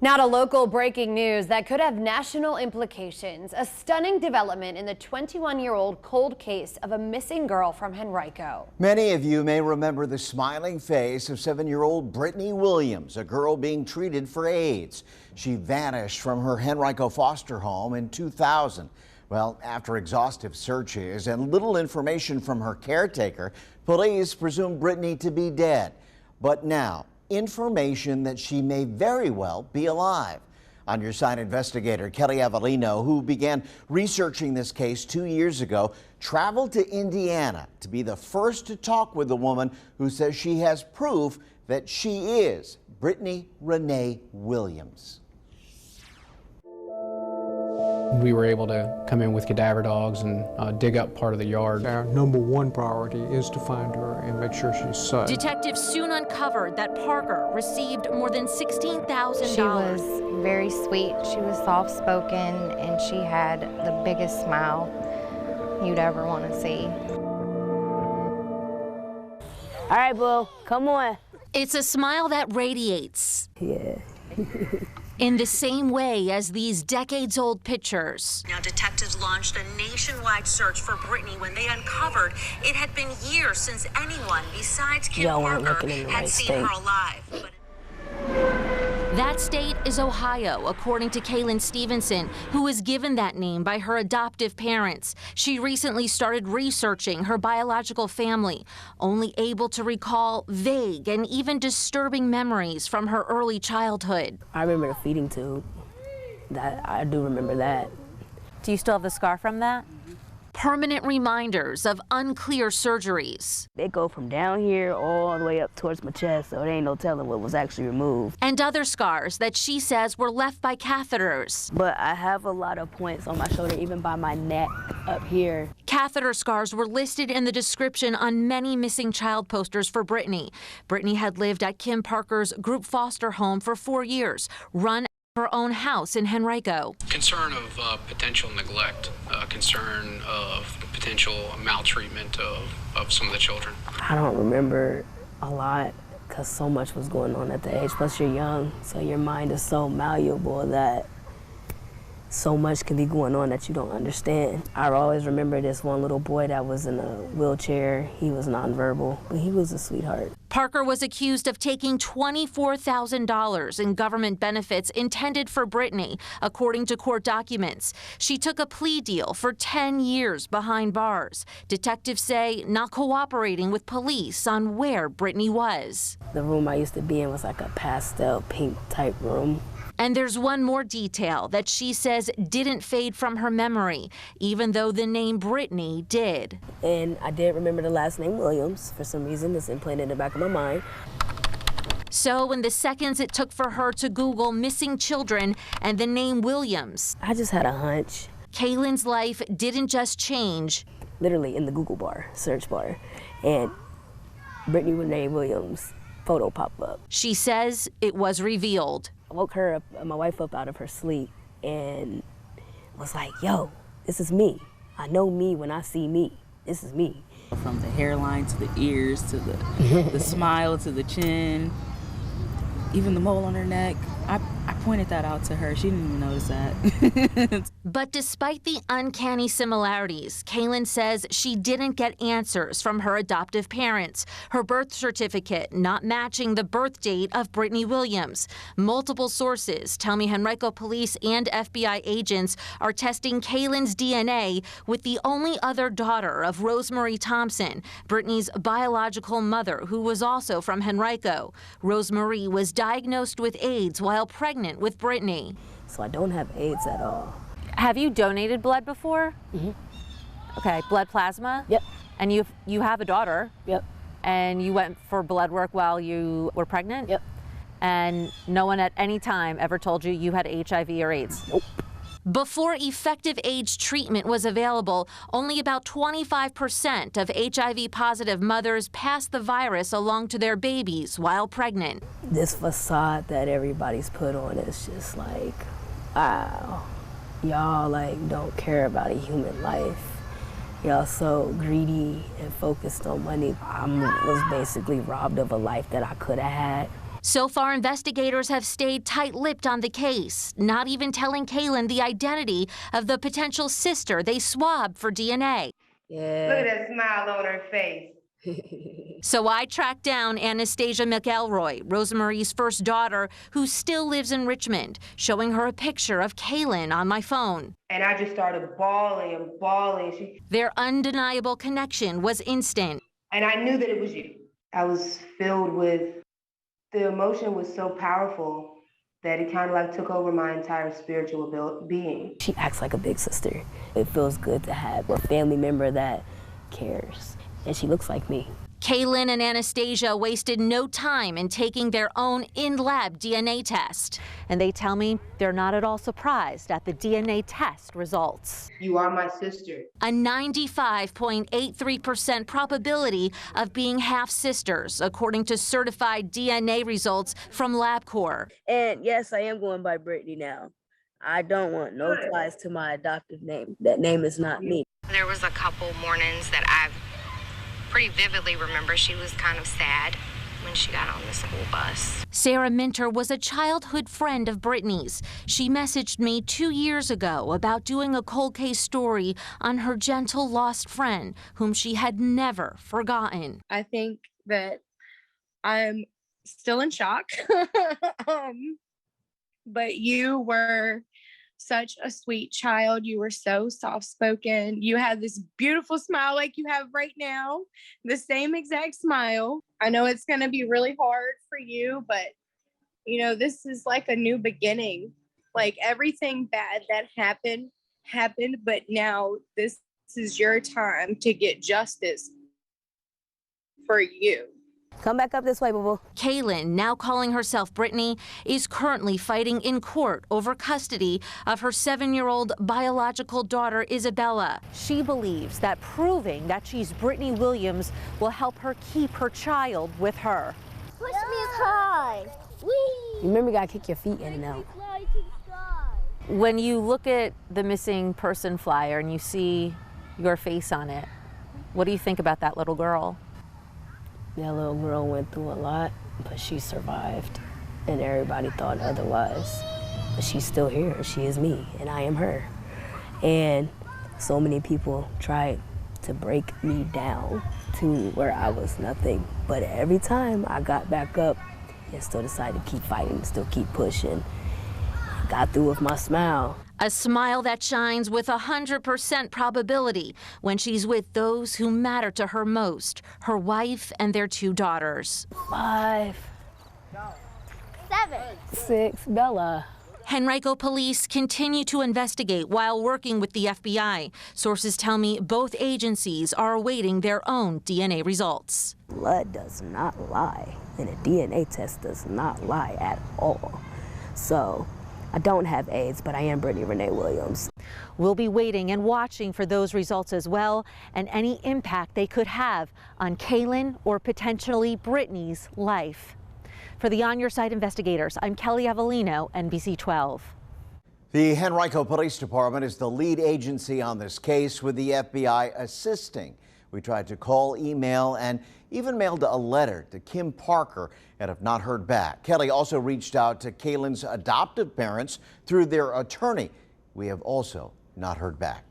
Now to local breaking news that could have national implications. A stunning development in the 21-year-old cold case of a missing girl from Henrico. Many of you may remember the smiling face of 7-year-old Brittany Williams, a girl being treated for AIDS. She vanished from her Henrico foster home in 2000. Well, after exhaustive searches and little information from her caretaker, police presumed Brittany to be dead. But now, information that she may very well be alive. On Your Side investigator Kelly Avellino, who began researching this case 2 years ago, traveled to Indiana to be the first to talk with the woman who says she has proof that she is Brittany Renee Williams. We were able to come in with cadaver dogs and dig up part of the yard. Our number one priority is to find her and make sure she's safe. Detectives soon uncovered that Parker received more than $16,000. She was very sweet, she was soft-spoken, and she had the biggest smile you'd ever want to see. All right, boo, come on. It's a smile that radiates. Yeah. In the same way as these decades-old pictures. Now, detectives launched a nationwide search for Brittany when they uncovered it had been years since anyone besides Kim Parker had seen her alive. That state is Ohio, according to Kaylin Stevenson, who was given that name by her adoptive parents. She recently started researching her biological family, only able to recall vague and even disturbing memories from her early childhood. I remember the feeding tube. I do remember that. Do you still have the scar from that? Permanent reminders of unclear surgeries. They go from down here all the way up towards my chest, so there ain't no telling what was actually removed. And other scars that she says were left by catheters. But I have a lot of points on my shoulder, even by my neck up here. Catheter scars were listed in the description on many missing child posters for Brittany. Brittany had lived at Kim Parker's group foster home for 4 years, run her own house in Henrico. Concern of potential neglect, concern of potential maltreatment of some of the children. I don't remember a lot because so much was going on at the age. Plus you're young, so your mind is so malleable that so much can be going on that you don't understand. I always remember this one little boy that was in a wheelchair. He was nonverbal, but he was a sweetheart. Parker was accused of taking $24,000 in government benefits intended for Brittany, according to court documents. She took a plea deal for 10 years behind bars. Detectives say not cooperating with police on where Brittany was. The room I used to be in was like a pastel pink type room. And there's one more detail that she says didn't fade from her memory, even though the name Brittany did. And I did remember the last name Williams. For some reason, it's implanted in the back of my mind. So in the seconds it took for her to Google missing children and the name Williams, I just had a hunch. Kaylin's life didn't just change. Literally in the Google bar, search bar, and Brittany Renee Williams photo popped up. She says it was revealed. I woke her up, my wife up out of her sleep and was like, yo, this is me. I know me when I see me. This is me. From the hairline to the ears to the smile to the chin, even the mole on her neck. I pointed that out to her. She didn't even notice that. But despite the uncanny similarities, Kaylin says she didn't get answers from her adoptive parents. Her birth certificate not matching the birth date of Brittany Williams. Multiple sources tell me Henrico police and FBI agents are testing Kaylin's DNA with the only other daughter of Rosemarie Thompson, Brittany's biological mother, who was also from Henrico. Rosemarie was diagnosed with AIDS while pregnant with Brittany. So I don't have AIDS at all. Have you donated blood before? Mm-hmm. Okay, blood plasma? Yep. And you have a daughter? Yep. And you went for blood work while you were pregnant? Yep. And no one at any time ever told you you had HIV or AIDS? Nope. Before effective AIDS treatment was available, only about 25% of HIV-positive mothers passed the virus along to their babies while pregnant. This facade that everybody's put on is just like, wow, y'all like don't care about a human life. Y'all so greedy and focused on money. I was basically robbed of a life that I could have had. So far, investigators have stayed tight-lipped on the case, not even telling Kaylin the identity of the potential sister they swabbed for DNA. Yeah. Look at that smile on her face. So I tracked down Anastasia McElroy, Rosemarie's first daughter, who still lives in Richmond, showing her a picture of Kaylin on my phone. And I just started bawling and bawling. Their undeniable connection was instant. And I knew that it was you. I was filled with, the emotion was so powerful that it kind of like took over my entire spiritual being. She acts like a big sister. It feels good to have a family member that cares. And she looks like me. Kaylin and Anastasia wasted no time in taking their own in-lab DNA test. And they tell me they're not at all surprised at the DNA test results. You are my sister. A 95.83% probability of being half-sisters, according to certified DNA results from LabCorp. And yes, I am going by Brittany now. I don't want no ties to my adoptive name. That name is not me. There was a couple mornings that I pretty vividly remember she was kind of sad when she got on the school bus. Sarah Minter was a childhood friend of Brittany's. She messaged me 2 years ago about doing a cold case story on her gentle lost friend, whom she had never forgotten. I think that I'm still in shock, but you were such a sweet child. You were so soft-spoken. You had this beautiful smile like you have right now, the same exact smile. I know it's going to be really hard for you, but you know, this is like a new beginning. Like everything bad that happened, but now this is your time to get justice for you. Come back up this way, boo-boo. Kaylin, now calling herself Brittany, is currently fighting in court over custody of her 7-year-old biological daughter, Isabella. She believes that proving that she's Brittany Williams will help her keep her child with her. Push me high. You remember you gotta kick your feet in and out. When you look at the missing person flyer and you see your face on it, what do you think about that little girl? That little girl went through a lot, but she survived, and everybody thought otherwise. But she's still here. She is me, and I am her. And so many people tried to break me down to where I was nothing. But every time I got back up and still decided to keep fighting, still keep pushing, got through with my smile. A smile that shines with 100% probability when she's with those who matter to her most, her wife and their 2 daughters. 5, 7, 6, Bella. Henrico police continue to investigate while working with the FBI. Sources tell me both agencies are awaiting their own DNA results. Blood does not lie, and a DNA test does not lie at all. So, I don't have AIDS, but I am Brittany Renee Williams. We'll be waiting and watching for those results as well, and any impact they could have on Kaylin or potentially Brittany's life. For the On Your Side investigators, I'm Kelly Avellino, NBC 12. The Henrico Police Department is the lead agency on this case, with the FBI assisting. We tried to call, email, and even mailed a letter to Kim Parker and have not heard back. Kelly also reached out to Kaylin's adoptive parents through their attorney. We have also not heard back.